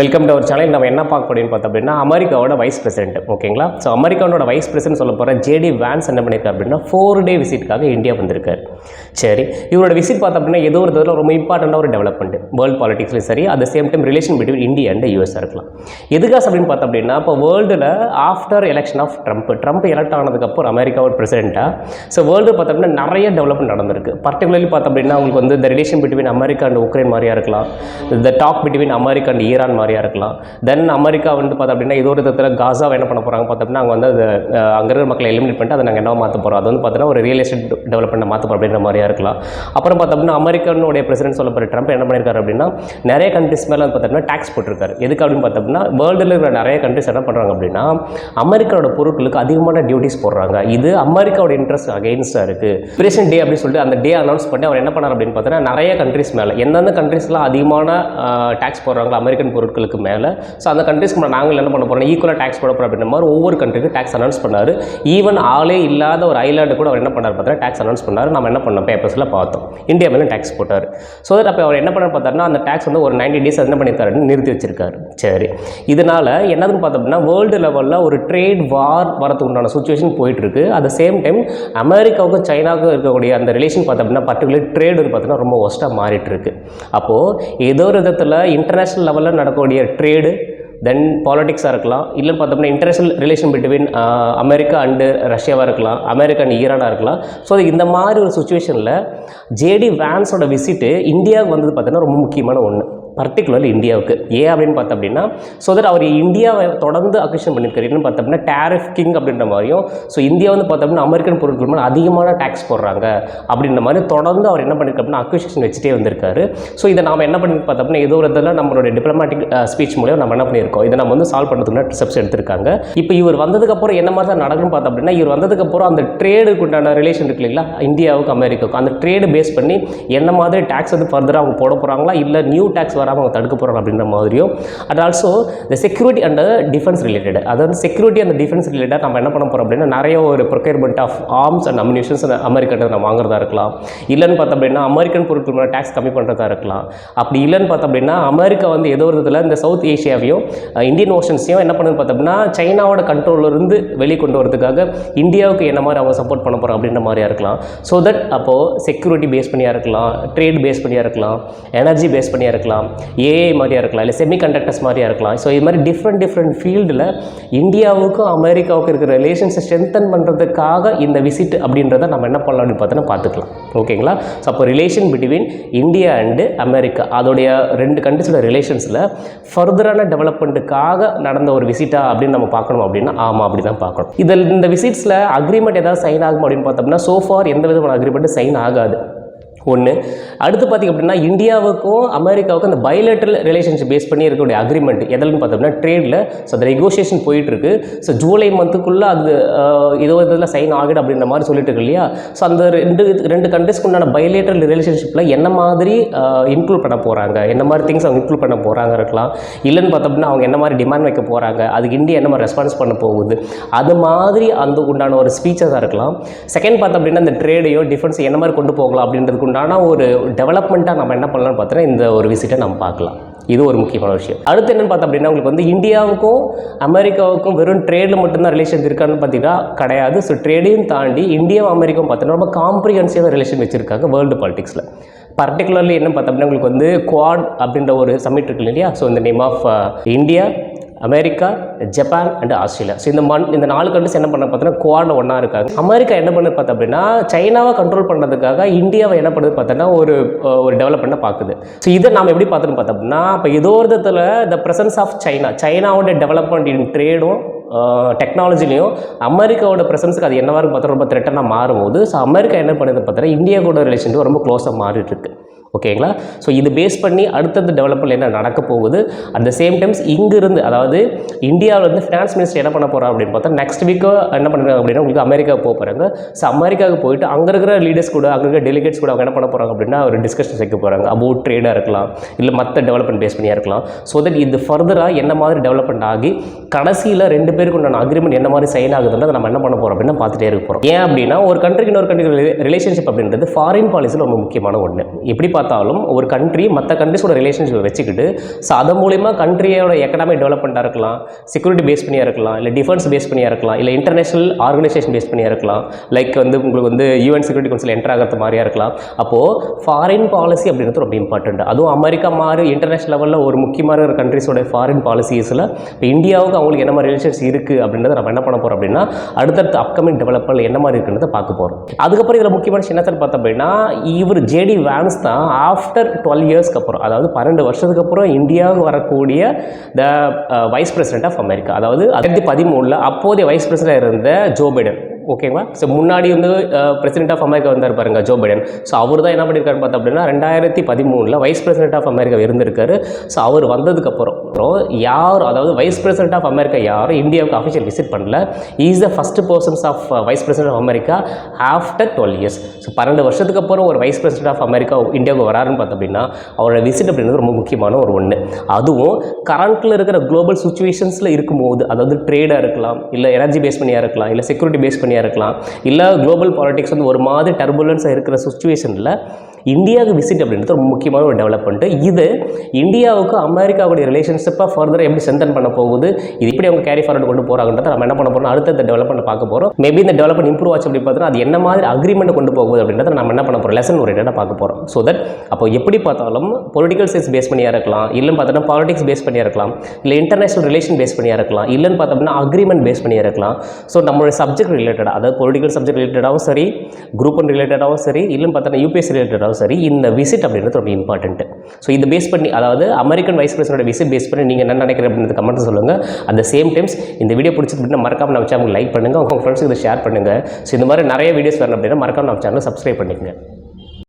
Welcome to our channel. நம்ம என்ன பார்க்க போறோம்னு பார்த்தோம் அப்படின்னா அமெரிக்காவோட வைஸ் பிரசிடென்ட். ஓகேங்களா? ஸோ அமெரிக்காவோட வைஸ் பிரசிடென்ட் சொல்ல போகிற ஜேடி வான்ஸ் என்ன பண்ணியிருக்காரு அப்படின்னா 4 டே விசிட்காக இந்தியா வந்திருக்காரு. சரி, இவரோட விசிட் பார்த்தோம் அப்படின்னா ஏதோ ஒரு இதில் ரொம்ப இம்பார்ட்டண்டாக ஒரு டெவலப்மெண்ட் வேர்ல்டு பாலிடிக்ஸ்லையும் சரி, at the same time relation between India and US இருக்கலாம். எதுக்காக அப்படின்னு பார்த்தோம் அப்படின்னா இப்போ வேர்ல்டில் after election of Trump elect ஆனதுக்கப்புறம் அமெரிக்காவோட பிரசிடென்ட்டாக ஸோ வேர்ல்டு பார்த்தோம் அப்படின்னா நிறைய டெவலப்மெண்ட் நடந்திருக்கு. பர்டிகுலர்லி பார்த்தோம் அப்படின்னா உங்களுக்கு வந்து இந்த relation between America and Ukraine மாதிரியா இருக்கலாம், இந்த talk between America and Iran மாதிரியா இருக்கலாம். தென் அமெரிக்கா வந்து பார்த்தோம் அப்படின்னா இது ஒரு விதத்தில் காசாவை என்ன பண்ண போகிறாங்க பார்த்தோம் அப்படின்னா அவங்க வந்து அது அங்கே இருக்கிற மக்களை எலிமினேட் பண்ணிட்டு அதை நாங்கள் என்ன மாற்ற போகிறோம், அது வந்து பார்த்தீங்கன்னா ஒரு ரியல் எஸ்டேட் டெவலப்மெண்ட் மாற்ற போகிறோம் அப்படின்ற மாதிரியா இருக்கலாம். அப்புறம் பார்த்தோம் அப்படின்னா அமெரிக்கனுடைய பிரசிடென்ட் சொல்லப்படுற ட்ரம்ப் என்ன பண்ணியிருக்காரு அப்படின்னா நிறைய கண்ட்ரிஸ் மேலே வந்து பார்த்தோம்னா டேக்ஸ் போட்டிருக்காரு. எதுக்கு அப்படின்னு பார்த்தோம் அப்படின்னா வேர்ல்டில் இருக்கிற நிறைய கண்ட்ரிஸ் என்ன பண்ணுறாங்க அப்படின்னா அமெரிக்காவோட பொருட்களுக்கு அதிகமான டியூட்டிஸ் போடுறாங்க. இது அமெரிக்காவோட இன்ட்ரெஸ்ட் அகெயின்ஸ்டாக இருக்குது. பிரசிடென்ட் டே அப்படின்னு சொல்லிட்டு அந்த டே அனௌன்ஸ் பண்ணி அவர் என்ன பண்ணார் அப்படின்னு பார்த்தோன்னா நிறைய கண்ட்ரிஸ் மேலே எந்தெந்த கண்ட்ரிஸ்லாம் அதிகமான டேக்ஸ் போடுறாங்களோ அமெரிக்கன் பொருட்களுக்கு மேலே ஸோ அந்த கண்ட்ரிஸ்க்கு நாங்கள் என்ன பண்ண போகிறோம் ஈக்குவலாக டேக்ஸ் போட போகிறோம் அப்படின்ற மாதிரி ஒவ்வொரு கண்ட்ரிக்கு டேக்ஸ் அனௌன்ஸ் பண்ணார். ஈவன் ஆளே இல்லாத ஒரு ஐலாண்டு கூட அவர் என்ன பண்ணார் பார்த்தீங்கன்னா டேக்ஸ் அனௌன்ஸ் பண்ணார். நம்ம என்ன பண்ணோம் பேப்பர்ஸில் பார்த்தோம். இந்தியா மேலே டேக்ஸ் போட்டார். ஸோ தட் அப்போ அவர் என்ன பண்ண பார்த்தாருன்னா அந்த டேக்ஸ் வந்து ஒரு 90 days என்ன பண்ணியிருக்காருன்னு நிறுத்தி வச்சிருக்காரு. சரி, இதனால் என்னதுன்னு பார்த்தோம் அப்படின்னா வேர்ல்டு லெவலில் ஒரு ட்ரேட் வார் வரதுக்கு உண்டான சுச்சுவேஷன் போயிட்டு இருக்கு. அட் த சேம் டைம் அமெரிக்காவுக்கும் சைனாவுக்கும் இருக்கக்கூடிய அந்த ரிலேஷன் பார்த்தோம் அப்படின்னா பர்டிகுலர் ட்ரேட் வந்து பார்த்தீங்கன்னா ரொம்ப ஒஸ்ட்டாக மாறிட்டு இருக்கு. அப்போது ஏதோ ஒரு விதத்தில் இன்டர்நேஷ்னல் லெவலில் நடக்கக்கூடிய ட்ரேடு தென் பாலிட்டிக்ஸாக இருக்கலாம், இல்லைன்னு பார்த்தோம்னா international relation between America and ரஷ்யாவாக இருக்கலாம், அமெரிக்கா அண்ட் ஈரானாக இருக்கலாம். ஸோ இந்த மாதிரி ஒரு சுச்சுவேஷனில் ஜேடி வான்ஸோட விசிட்டு இந்தியாவுக்கு வந்தது பார்த்தீங்கன்னா ரொம்ப முக்கியமான ஒன்று, பர்டிகுலர்லி இந்தியாவுக்கு. ஏன் அப்படின்னு பார்த்தோம் அப்படின்னா ஸோ தட் அவர் இந்தியாவை தொடர்ந்து அக்யூஷன் பண்ணியிருக்காரு. என்னன்னு பார்த்தோம் அப்படின்னா டேரிஃப் கிங் அப்படின்ற மாதிரியும் ஸோ இந்தியா வந்து பார்த்தோம் அப்படின்னா அமெரிக்கன் பொருட்கள் மேலே அதிகமான டேக்ஸ் போடுறாங்க அப்படின்ற மாதிரி தொடர்ந்து அவர் என்ன பண்ணியிருக்காரு அப்படின்னா அக்யூஷன் வச்சுட்டே வந்திருக்காரு. ஸோ இதை நம்ம என்ன பண்ணி பார்த்தோம் அப்படின்னா ஏதோ ஒரு இதில் நம்மளுடைய டிப்ளமேட்டிக் ஸ்பீச் மூலியம் நம்ம என்ன பண்ணியிருக்கோம், இதை நம்ம வந்து சால்வ் பண்ணுறதுக்கு ஸ்டெப்ஸ் எடுத்திருக்காங்க. இப்போ இவர் வந்ததுக்கப்புறம் என்ன மாதிரி தான் நடக்கும்னு பார்த்தோம் அப்படின்னா இவர் வந்ததுக்கப்புறம் அந்த ட்ரேடுக்கு உண்டான ரிலேஷன் இருக்கு இல்லைங்களா இந்தியாவுக்கு அமெரிக்காவுக்கு, அந்த ட்ரேடு பேஸ் பண்ணி என்ன மாதிரி டேக்ஸ் வந்து ஃபர்தராக அவங்க போட போகிறாங்களா இல்லை நியூ டேக்ஸ் வராமல் அவங்க தடுக்க போகிறாங்க அப்படின்ற மாதிரியும் and also the security and defence related, அதாவது செக்யூரிட்டி அண்ட் டிஃபென்ஸ் ரிலேட்டட் நம்ம என்ன பண்ண போகிறோம் அப்படின்னா நிறைய ஒரு procurement of arms and ammunitions அமெரிக்கிட்ட நம்ம வாங்குறதா இருக்கலாம், இல்லைன்னு பார்த்தோம் அப்படின்னா அமெரிக்கன் பொருட்கள் மேலே டேக்ஸ் கம்மி பண்ணுறதா இருக்கலாம். அப்படி இல்லைன்னு பார்த்தோம் அப்படின்னா அமெரிக்கா வந்து ஏதோ ஒரு இதில் இந்த சவுத் ஏஷியாவையும் இந்தியன் ஓஷன்ஸையும் என்ன பண்ணுன்னு பார்த்தோம் அப்படின்னா சைனாவோட கண்ட்ரோலிருந்து வெளியே கொண்டு வரதுக்காக இந்தியாவுக்கு என்ன மாதிரி அவங்க சப்போர்ட் பண்ண போகிறோம் அப்படின்ற மாதிரியா இருக்கலாம். ஸோ தட் அப்போது செக்யூரிட்டி பேஸ் பண்ணியாக இருக்கலாம், ட்ரேட் பேஸ் பண்ணியாக இருக்கலாம், எனர்ஜி பேஸ் பண்ணியாக இருக்கலாம், ஏஐ மாதிரியா இருக்கலாம், இல்லை செமிகண்டக்டர்ஸ் மாதிரியா இருக்கலாம். ஸோ இது மாதிரி டிஃப்ரெண்ட் ஃபீல்டில் இந்தியாவுக்கும் அமெரிக்காவுக்கும் இருக்கிற ரிலேஷன்ஸை ஸ்ட்ரென்தன் பண்ணுறதுக்காக இந்த விசிட் அப்படின்றத நம்ம என்ன பண்ணலாம் அப்படின்னு பார்த்தோன்னா பார்த்துக்கலாம். ஓகேங்களா? ஸோ அப்போ relation between India and America அதோடைய 2 கண்ட்ரிஸோட ரிலேஷன்ஸில் ஃபர்தரான டெவலப்மெண்ட்டுக்காக நடந்த ஒரு விசிட்டா அப்படின்னு நம்ம பார்க்கணும் அப்படின்னா ஆமாம் அப்படி தான் பார்க்கணும். இதில் இந்த விசிட்ஸில் அக்ரிமெண்ட் ஏதாவது சைன் ஆகும் அப்படின்னு பார்த்தோம்னா சோஃபார் எந்த விதமான அக்ரிமெண்ட்டும் சைன் ஆகாது. ஒன்று. அடுத்து பார்த்திங்க அப்படின்னா இந்தியாவுக்கும் அமெரிக்காவுக்கும் அந்த பைலேட்ரல் ரிலேஷன்ஷிப் பேஸ் பண்ணி இருக்கக்கூடிய அக்ரிமெண்ட் எதுன்னு பார்த்தோம்னா ட்ரேடில் ஸோ அந்த நெகோசியேஷன் போயிட்டுருக்கு. ஸோ ஜூலை மந்த்துக்குள்ளே அது ஏதோ இதில் சைன் ஆகிடும் அப்படின்ற மாதிரி சொல்லிட்டு இருக்கு இல்லையா. ஸோ அந்த ரெண்டு கண்ட்ரிஸ்க்கு உண்டான பைலேட்ரல் ரிலேஷன்ஷிப்பில் என்ன மாதிரி இன்க்ளூட் பண்ண போகிறாங்க, என்ன மாதிரி திங்ஸ் அவங்க இன்க்ளூட் பண்ண போகிறாங்க இருக்கலாம், இல்லைன்னு பார்த்தோம் அப்படின்னா அவங்க என்ன மாதிரி டிமாண்ட் வைக்க போகிறாங்க, அதுக்கு இந்தியா என்ன மாதிரி ரெஸ்பான்ஸ் பண்ண போகுது, அது மாதிரி அந்த உண்டான ஒரு ஸ்பீச்சஸாக இருக்கலாம். செகண்ட் பார்த்தோம் அப்படின்னா இந்த ட்ரேடையோ டிஃபென்ஸ் என்ன மாதிரி கொண்டு போகலாம் அப்படின்றதுக்கு ஒரு டெவலப்மெண்ட்டாக நம்ம என்ன பண்ணலாம்னு பார்த்தோன்னா இந்த ஒரு விசிட்டை நம்ம பார்க்கலாம். இது ஒரு முக்கியமான விஷயம். அடுத்து என்னென்னு பார்த்தோம் அப்படின்னா உங்களுக்கு வந்து இந்தியாவுக்கும் அமெரிக்காவுக்கும் வெறும் ட்ரேடில் மட்டும்தான் ரிலேஷன் இருக்கான்னு பார்த்தீங்கன்னா கிடையாது. ஸோ ட்ரேடையும் தாண்டி இந்தியாவும் அமெரிக்காவும் பார்த்தோன்னா ரொம்ப காம்ப்ரிஹென்சிவாக ரிலேஷன் வச்சுருக்காங்க வேர்ல்டு பாலிடிக்ஸில். பர்டிகுலர்லி என்ன பார்த்தோம் அப்படின்னா உங்களுக்கு வந்து குவாட் அப்படின்ற ஒரு சமிட் இருக்கு இல்லையா. ஸோ இந்த name of India, America, Japan and Australia. So இந்த 4 கண்ட்ரிஸ் என்ன பண்ண பார்த்தோன்னா குவாட் ஒன்றா இருக்காங்க. அமெரிக்கா என்ன பண்ணு பார்த்தோம் அப்படின்னா சைனாவை கண்ட்ரோல் பண்ணுறதுக்காக இந்தியாவை என்ன பண்ணுது பார்த்தோன்னா ஒரு டெவலப்மெண்ட்டை பார்க்குது. ஸோ இதை நாம் எப்படி பார்த்துன்னு பார்த்தோம் அப்படின்னா இப்போ ஏதோ ஒரு விதத்தில் த ப்ரெசன்ஸ் ஆஃப் சைனாவோட டெவலப்மெண்ட் இன் ட்ரேடும் டெக்னாலஜிலையும் அமெரிக்காவோட ப்ரெசன்ஸுக்கு அது என்னவாக பார்த்தா ரொம்ப த்ரெட்டனாக மாறும்போது ஸோ அமெரிக்கா என்ன பண்ணுது பார்த்தோன்னா இந்தியாவோட ரிலேஷன் ரொம்ப க்ளோஸாக மாறிட்டு இருக்கு. ஓகேங்களா? ஸோ இது பேஸ் பண்ணி அடுத்தது டெவலப்மெண்ட் என்ன நடக்க போகுது. அட் த சேம் டைம்ஸ் இங்கிருந்து அதாவது இந்தியாவில் வந்து ஃபினான்ஸ் மினிஸ்டர் என்ன பண்ண போகிறோம் அப்படின்னு பார்த்தா நெக்ஸ்ட் வீக்கோ என்ன பண்ணுறாங்க அப்படின்னா உங்களுக்கு அமெரிக்காவுக்கு போக போகிறாங்க. ஸோ அமெரிக்காவுக்கு போயிட்டு அங்கே இருக்கிற லீடர்ஸ் கூட அங்கே இருக்கிற டெலிகேட்ஸ் கூட அவங்க என்ன பண்ண போகிறாங்க அப்படின்னா ஒரு டிஸ்கஷன்ஸ் வைக்க போகிறாங்க அபவுட் ட்ரேடாக இருக்கலாம், இல்லை மற்ற டெவலப்மெண்ட் பேஸ் பண்ணியாக இருக்கலாம். ஸோ தட் இது ஃபர்தராக என்ன மாதிரி டெவலப்மெண்ட் ஆகி கடைசியில் 2 பேருக்கு உண்டான அக்ரிமெண்ட் என்ன மாதிரி சைன் ஆகுதுன்றதை நம்ம என்ன பண்ண போகிறோம் அப்படின்னா பார்த்துட்டே இருக்க போகிறோம். ஏன் அப்படின்னா ஒரு கண்ட்ரிக்கு இன்னொரு கண்ட்ரிக்கு ரிலேஷன்ஷிப் அப்படின்றது ஃபாரின் பாலிசியில் ரொம்ப முக்கியமான ஒன்று. எப்படி பார்த்தாலும் ஒரு கண்ட்ரி மற்ற கண்ட்ரிஸோட ரிலேஷன்ஷிப் வச்சுக்கிட்டு ஸோ அது மூலிமா கண்ட்ரியோட எக்கனாமிக் டெவலப்மெண்ட்டாக இருக்கலாம், செக்யூரிட்டி பேஸ் பண்ணியாக இருக்கலாம், இல்லை டிஃபென்ஸ் பேஸ் பண்ணியாக இருக்கலாம், இல்லை இன்டர்நேஷனல் ஆர்கனைசேஷன் பேஸ் பண்ணியாக இருக்கலாம், லைக் வந்து உங்களுக்கு வந்து யூஎன் செக்யூரிட்டி கவுன்சில் என்டர் ஆகிறது மாதிரியாக இருக்கலாம். அப்போது ஃபாரின் பாலிசி அப்படின்றது ரொம்ப இம்பார்ட்டண்ட். அதுவும் அமெரிக்கா மாதிரி இன்டர்நேஷனல் லெவலில் ஒரு முக்கியமான ஒரு கண்ட்ரிஸோட ஃபாரின் பாலிசிஸில் இப்போ இந்தியாவுக்கு அவங்களுக்கு என்ன மாதிரி ரிலேஷன்ஸ் இருக்குது அப்படின்றத நம்ம என்ன பண்ண போகிறோம் அப்படின்னா அடுத்தடுத்த அப்கமிங் டெவலப்மெண்ட் என்ன மாதிரி இருக்குன்றதை பார்க்க போகிறோம். அதுக்கப்புறம் இதில் முக்கியமான சின்னத்தில் பார்த்தோம் அப்படின்னா இவர் ஜேடி வேன்ஸ் தான் ஆஃப்டர் 12 இயர்ஸ்க்கு அப்புறம், அதாவது 12 வருஷத்துக்கு அப்புறம் இந்தியாவுக்கு வரக்கூடிய the vice president of America. அதாவது 2013 அப்போதைய வைஸ் பிரசிடென்ட் இருந்த ஜோ பைடன். ஓகேங்களா? ஸோ முன்னாடி வந்து பிரசிடென்ட் ஆஃப் அமெரிக்கா வந்தார் பாருங்க ஜோ பைடன். ஸோ அவர் தான் என்ன பண்ணியிருக்காருன்னு பார்த்தோம் அப்படின்னா 2013 வைஸ் பிரசிடென்ட் ஆஃப் அமெரிக்கா இருந்திருக்காரு. ஸோ அவர் வந்ததுக்கப்புறம் யார், அதாவது வைஸ் பிரசிடென்ட் ஆஃப் அமெரிக்கா யாரும் இந்தியாவுக்கு அஃபிஷியல் விசிட் பண்ணல. Is the first persons of vice president of America after 12 years. So 12 வருஷத்துக்கு அப்புறம் ஒரு வைஸ் பிரசிடென்ட் ஆஃப் அமெரிக்கா இந்தியாவுக்கு வராருன்னு பார்த்தோம் அப்படின்னா அவரோட விசிட் அப்படின்றது ரொம்ப முக்கியமான ஒரு ஒன்று. அதுவும் கரண்ட்டில் இருக்கிற குளோபல் சுச்சுவேஷன்ஸில் இருக்கும்போது, அதாவது ட்ரேடாக இருக்கலாம், இல்லை எனர்ஜி பேஸ் பண்ணியாக இருக்கலாம், இல்லை செக்யூரிட்டி பேஸ் பண்ணியாக இருக்கலாம், இல்லை குளோபல் பாலிடிக்ஸ் வந்து ஒரு மாதிரி டர்புலன்ஸாக இருக்கிற சுச்சுவேஷனில் இந்தியாவுக்கு விசிட் அப்படின்றது ரொம்ப முக்கியமான ஒரு டெவலப்மெண்ட்டு. இது இந்தியாவுக்கு அமெரிக்காவுடைய ரிலேஷன்ஷிப்பை ஃபர்தராக எப்படி ஸ்ட்ரென்தன் பண்ண போகுது, இது எப்படி அவங்க கேரி ஃபார்வர்ட் கொண்டு போகிறாங்கன்றத நம்ம என்ன பண்ண போகிறோம், அடுத்த டெவலப்மெண்ட் பார்க்க போகிறோம். மேபி இந்த டெவலப்மெண்ட் இம்ப்ரூவ் ஆச்சு அப்படி பார்த்தோன்னா அது என்ன மாதிரி அக்ரிமெண்ட் கொண்டு போகுது அப்படின்றத நம்ம என்ன பண்ண போகிறோம், லெசன் ஓரியன்டாக பார்க்க போகிறோம். ஸோ தட் அப்போ எப்படி பார்த்தாலும் பொலிட்டிக்கல் சயின்ஸ் பேஸ் பண்ணியாக இருக்கலாம், இல்லைன்னு பார்த்தோன்னா பாலிடிக்ஸ் பேஸ் பண்ணியாக இருக்கலாம், இல்லை இன்டர்நேஷனல் ரிலேஷன் பேஸ் பண்ணியாக இருக்கலாம், இல்லைன்னு பார்த்தோம்னா அக்ரிமெண்ட் பேஸ் பண்ணியாக இருக்கலாம். ஸோ நம்மளோட சப்ஜெக்ட் ரிலேட்டடாக, அதாவது பொலிட்டிக்கல் சப்ஜெக்ட் ரிலேட்டடாகவும் சரி, குரூப் ஒன் ரிலேட்டடாகவும் சரி, இல்லைன்னு பார்த்தோன்னா யூபிஎஸ்சி ரிலேட்டடாகவும் சரி, இந்த விசிட் அப்படின்றது ரொம்ப இம்பார்ட்டன்ட். ஸோ இதை பேஸ் பண்ணி, அதாவது American vice president visit base பண்ணி நீங்கள் என்ன நினைக்கிறீங்க அப்படின்றது கமெண்ட் சொல்லுங்கள். அட் த சேம் டைம்ஸ் இந்த வீடியோ பிடிச்சது அப்படின்னா மறக்காம நம்ம சேனல் லைக் பண்ணுங்கள், உங்கள் ஃப்ரெண்ட்ஸுக்கு இதை ஷேர் பண்ணுங்கள். ஸோ இந்த மாதிரி நிறைய வீடியோஸ் வரணும் அப்படின்னா மறக்காம நம்ம சேனலை சப்ஸ்கிரைப் பண்ணிக்கங்க.